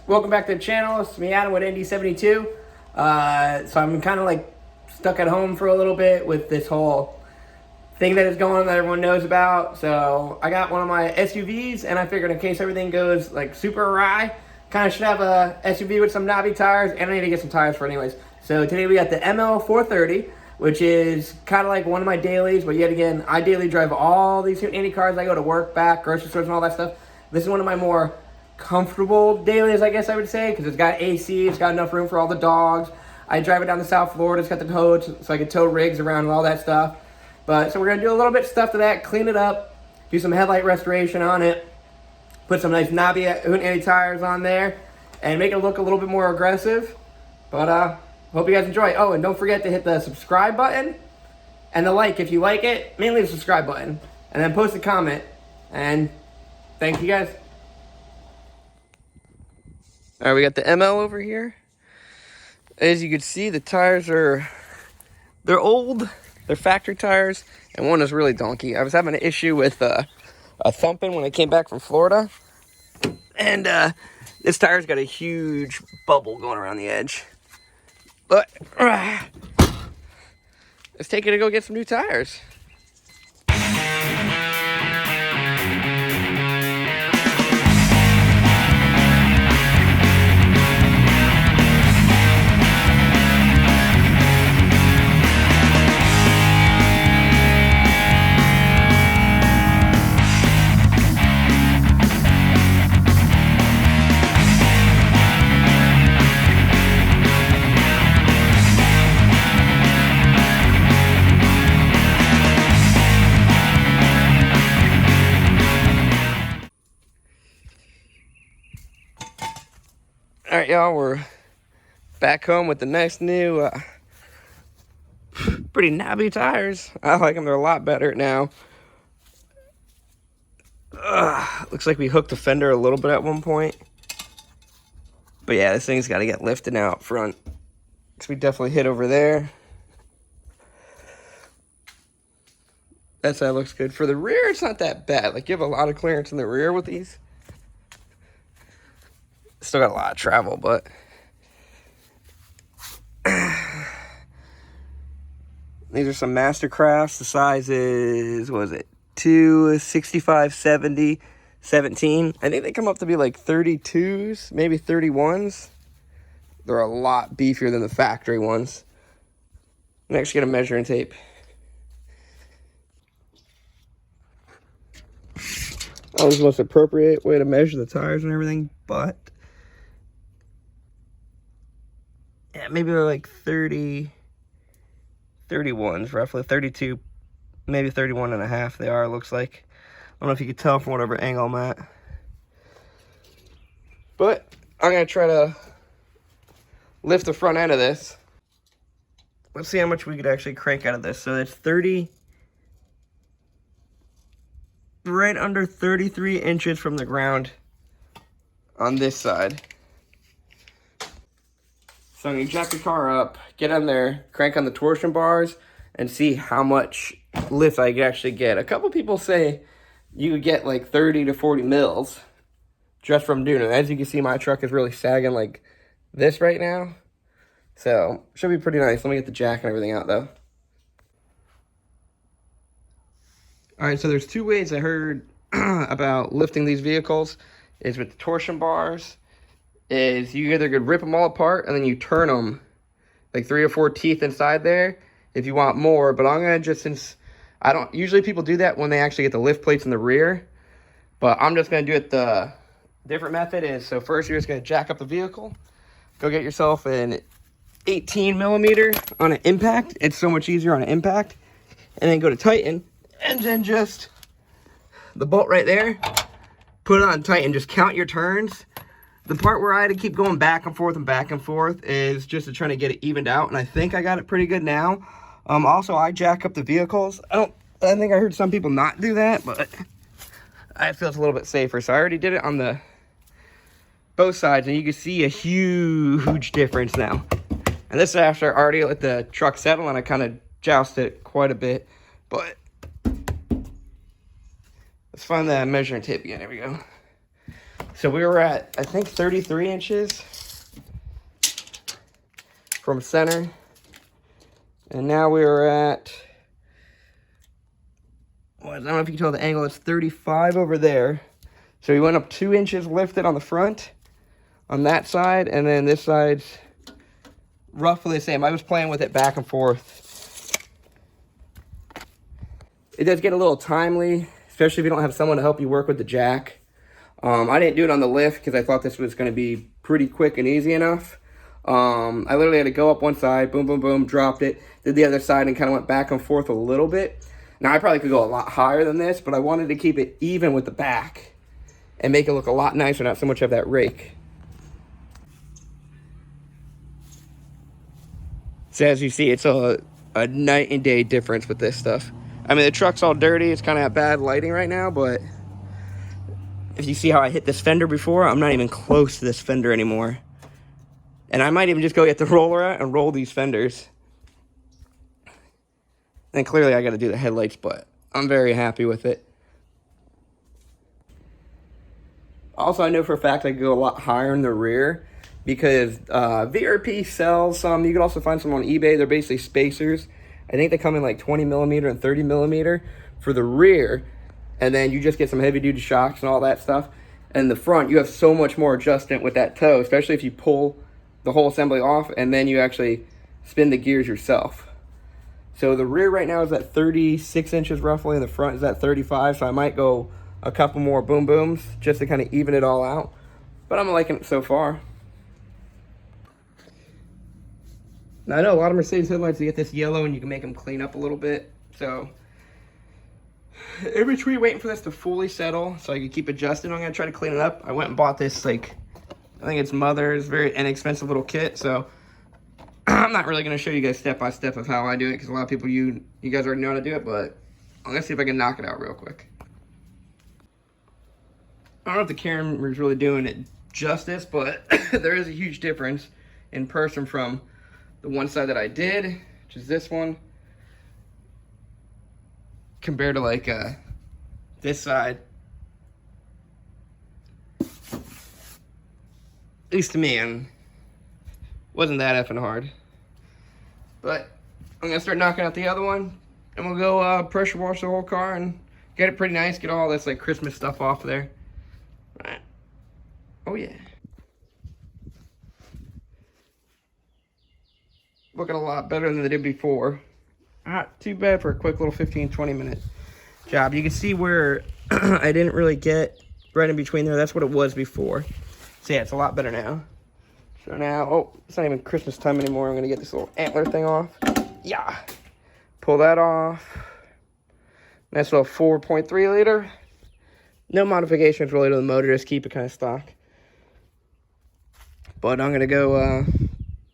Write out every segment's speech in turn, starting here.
Welcome back to the channel. It's me, Adam, with ND72. So I'm kind of like stuck at home for a little bit with this whole thing that is going on that everyone knows about. So I got one of my SUVs, and I figured in case everything goes like super awry, kind of should have a SUV with some knobby tires, and I need to get some tires for it anyways. So today we got the ml430, which is kind of like one of my dailies, but yet again, I daily drive all these Indy cars. I go to work, back, grocery stores, and all that stuff. This is one of my more comfortable dailies, I guess I would say, because it's got AC, it's got enough room for all the dogs. I drive it down to South Florida, it's got the tow, so I can tow rigs around and all that stuff. But so we're gonna do a little bit of stuff to that, clean it up, do some headlight restoration on it, put some nice knobby Indy tires on there, and make it look a little bit more aggressive. But hope you guys enjoy. Oh, and don't forget to hit the subscribe button and the like if you like it, mainly the subscribe button, and then post a comment. And thank you guys. All right, we got the ML over here. As you can see, the tires they're old. They're factory tires, and one is really donkey. I was having an issue with a thumping when I came back from Florida, and this tire's got a huge bubble going around the edge. But let's take it to go get some new tires. All right, y'all, we're back home with the nice new, pretty knobby tires. I like them. They're a lot better now. Looks like we hooked the fender a little bit at one point. But yeah, this thing's got to get lifted now up front. So we definitely hit over there. That side looks good. For the rear, it's not that bad. Like, you have a lot of clearance in the rear with these. Still got a lot of travel, but these are some Mastercrafts. The size is, what is it, 265, 70, 17. I think they come up to be like 32s, maybe 31s. They're a lot beefier than the factory ones. Next, get a measuring tape. That was the most appropriate way to measure the tires and everything, but yeah, maybe they're like 31s, roughly 32, maybe 31 and a half they are, it looks like. I don't know if you can tell from whatever angle I'm at. But I'm going to try to lift the front end of this. Let's see how much we could actually crank out of this. So it's 30, right under 33 inches from the ground on this side. So I'm going to jack the car up, get on there, crank on the torsion bars, and see how much lift I could actually get. A couple people say you could get like 30 to 40 mils just from doing it. As you can see, my truck is really sagging like this right now. So, should be pretty nice. Let me get the jack and everything out, though. Alright, so there's two ways I heard about lifting these vehicles. Is with the torsion bars. Is you either could rip them all apart and then you turn them like 3 or 4 teeth inside there if you want more. But I'm gonna just, since I don't usually, people do that when they actually get the lift plates in the rear, but I'm just gonna do it the different method. Is so first you're just gonna jack up the vehicle, go get yourself an 18 millimeter on an impact. It's so much easier on an impact, and then go to tighten, and then just the bolt right there, put it on tighten, just count your turns. The part where I had to keep going back and forth is just to try to get it evened out, and I think I got it pretty good now. Also, I jack up the vehicles. I think I heard some people not do that, but I feel it's a little bit safer. So I already did it on the both sides, and you can see a huge difference now. And this is after I already let the truck settle, and I kind of jousted it quite a bit. But let's find that measuring tape again. Here we go. So we were at, I think, 33 inches from center. And now we are at, well, I don't know if you can tell the angle, it's 35 over there. So we went up 2 inches lifted on the front, on that side, and then this side's roughly the same. I was playing with it back and forth. It does get a little timely, especially if you don't have someone to help you work with the jack. I didn't do it on the lift because I thought this was going to be pretty quick and easy enough. I literally had to go up one side, boom, boom, boom, dropped it, did the other side, and kind of went back and forth a little bit. Now, I probably could go a lot higher than this, but I wanted to keep it even with the back and make it look a lot nicer, not so much of that rake. So as you see, it's a night and day difference with this stuff. I mean, the truck's all dirty. It's kind of bad lighting right now, but if you see how I hit this fender before, I'm not even close to this fender anymore. And I might even just go get the roller out and roll these fenders. And clearly I got to do the headlights, but I'm very happy with it. Also, I know for a fact I could go a lot higher in the rear because VRP sells some. You can also find some on eBay. They're basically spacers. I think they come in like 20 millimeter and 30 millimeter for the rear. And then you just get some heavy duty shocks and all that stuff. And the front, you have so much more adjustment with that toe, especially if you pull the whole assembly off and then you actually spin the gears yourself. So the rear right now is at 36 inches roughly, and the front is at 35. So I might go a couple more boom booms just to kind of even it all out. But I'm liking it so far. Now I know a lot of Mercedes headlights, you get this yellow and you can make them clean up a little bit. So in between waiting for this to fully settle so I can keep adjusting, I'm going to try to clean it up. I went and bought this, like, I think it's Mother's, very inexpensive little kit. So I'm not really going to show you guys step by step of how I do it because a lot of people, you guys already know how to do it, but I'm going to see if I can knock it out real quick. I don't know if the camera's really doing it justice, but there is a huge difference in person from the one side that I did, which is this one, compared to like this side. At least to me, and wasn't that effing hard. But I'm gonna start knocking out the other one, and we'll go pressure wash the whole car and get it pretty nice, get all this like Christmas stuff off there. Right. Oh yeah. Looking a lot better than they did before. Not too bad for a quick little 15-20 minute job. You can see where I didn't really get right in between there. That's what it was before. So yeah, it's a lot better now. So now, oh, it's not even Christmas time anymore. I'm gonna get this little antler thing off. Yeah. Pull that off. Nice little 4.3 liter. No modifications really to the motor, just keep it kind of stock. But I'm gonna go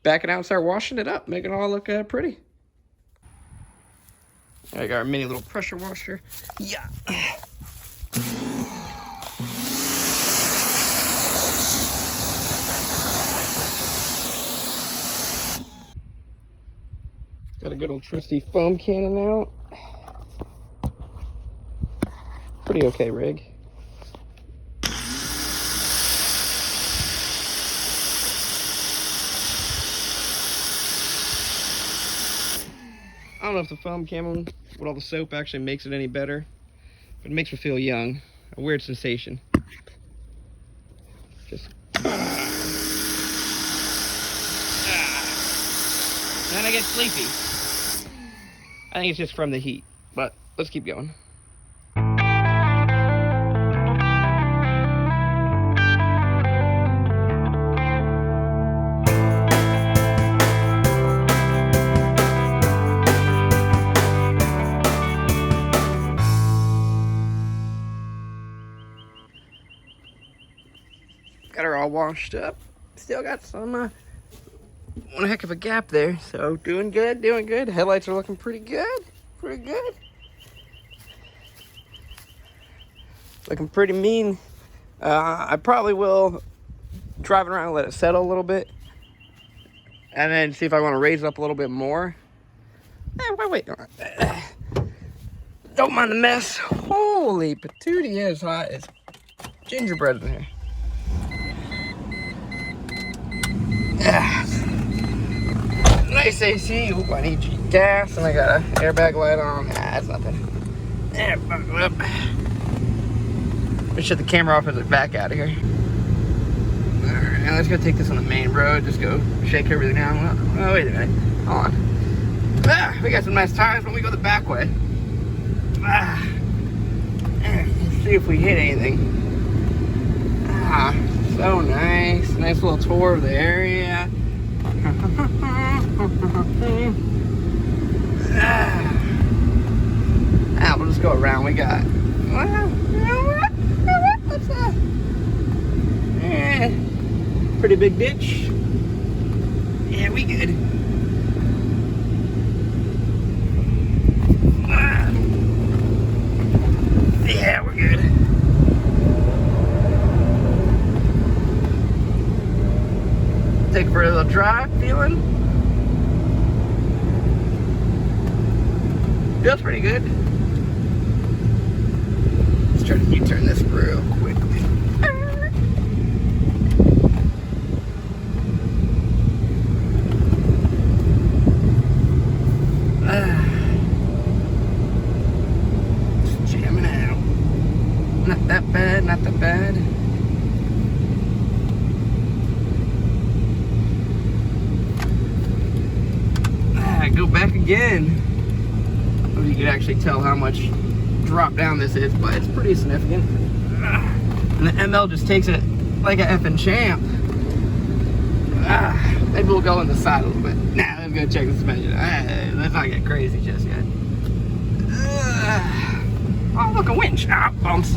back it out and start washing it up, make it all look pretty. I got our mini little pressure washer. Yeah. Got a good old trusty foam cannon out. Pretty okay rig. I don't know if the foam cannon with all the soap actually makes it any better, but it makes me feel young. A weird sensation. Just. Then I get sleepy. I think it's just from the heat, but let's keep going. Got her all washed up. Still got some one heck of a gap there. So doing good, doing good. Headlights are looking pretty good. Pretty good. Looking pretty mean. I probably will drive it around and let it settle a little bit. And then see if I want to raise it up a little bit more. Wait. Don't mind the mess. Holy patootie, it's hot as gingerbread in here. Nice AC. Oop, I need gas, and I got an airbag light on. That's nothing. Yeah, buckle up. Let me shut the camera off as I back out of here. Alright, now let's go take this on the main road. Just go shake everything down. Oh, wait a minute. Hold on. We got some nice tires when we go the back way. Let's see if we hit anything. So nice. Nice little tour of the area. We'll just go around. We got, well, you know what? What's that? Pretty big ditch. Yeah, we good. Yeah, we're good. Take for a little drive, feeling? Feels pretty good. Let's try to U-turn this real quick. Just jamming out. Not that bad, not that bad. Go back again. I don't know if you can actually tell how much drop down this is, but it's pretty significant. And the ML just takes it like a effing champ. Maybe we'll go on the side a little bit. Nah, let's go check the suspension. Let's not get crazy just yet. Oh, look, a winch. Bumps.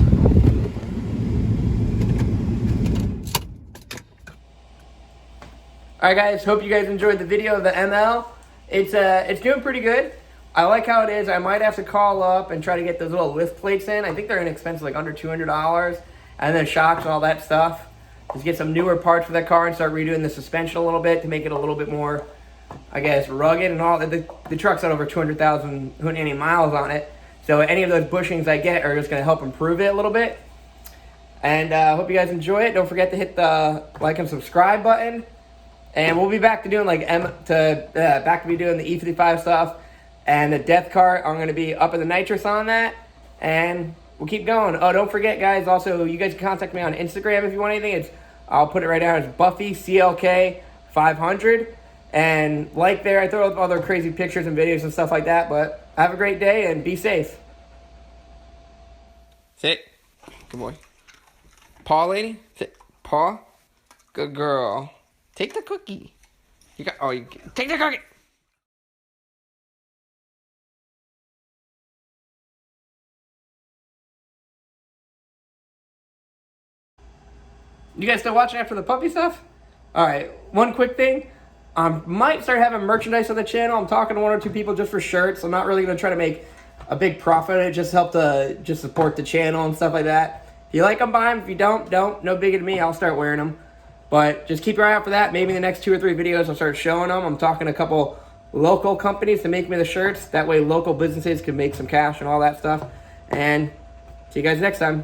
Alright guys, hope you guys enjoyed the video of the ML. It's doing pretty good. I like how it is. I might have to call up and try to get those little lift plates in. I think they're inexpensive, like under $200. And then shocks and all that stuff. Just get some newer parts for that car and start redoing the suspension a little bit to make it a little bit more, I guess, rugged and all. The truck's got over 200,000 miles on it. So any of those bushings I get are just going to help improve it a little bit. And I hope you guys enjoy it. Don't forget to hit the like and subscribe button. And we'll be back to doing back to be doing the E55 stuff. And the death cart, I'm going to be upping the nitrous on that. And we'll keep going. Oh, don't forget, guys, also, you guys can contact me on Instagram if you want anything. I'll put it right down. It's Buffy CLK 500. And like there, I throw up other crazy pictures and videos and stuff like that. But have a great day and be safe. Sit. Good boy. Paw, lady. Sit. Paw. Good girl. Take the cookie. You take the cookie. You guys still watching after the puppy stuff? Alright, one quick thing. I might start having merchandise on the channel. I'm talking to one or two people just for shirts. I'm not really going to try to make a big profit. It just help to just support the channel and stuff like that. If you like them, buy them. If you don't. No biggie to me. I'll start wearing them. But just keep your eye out for that. Maybe in the next 2 or 3 videos I'll start showing them. I'm talking to a couple local companies to make me the shirts. That way local businesses can make some cash and all that stuff. And see you guys next time.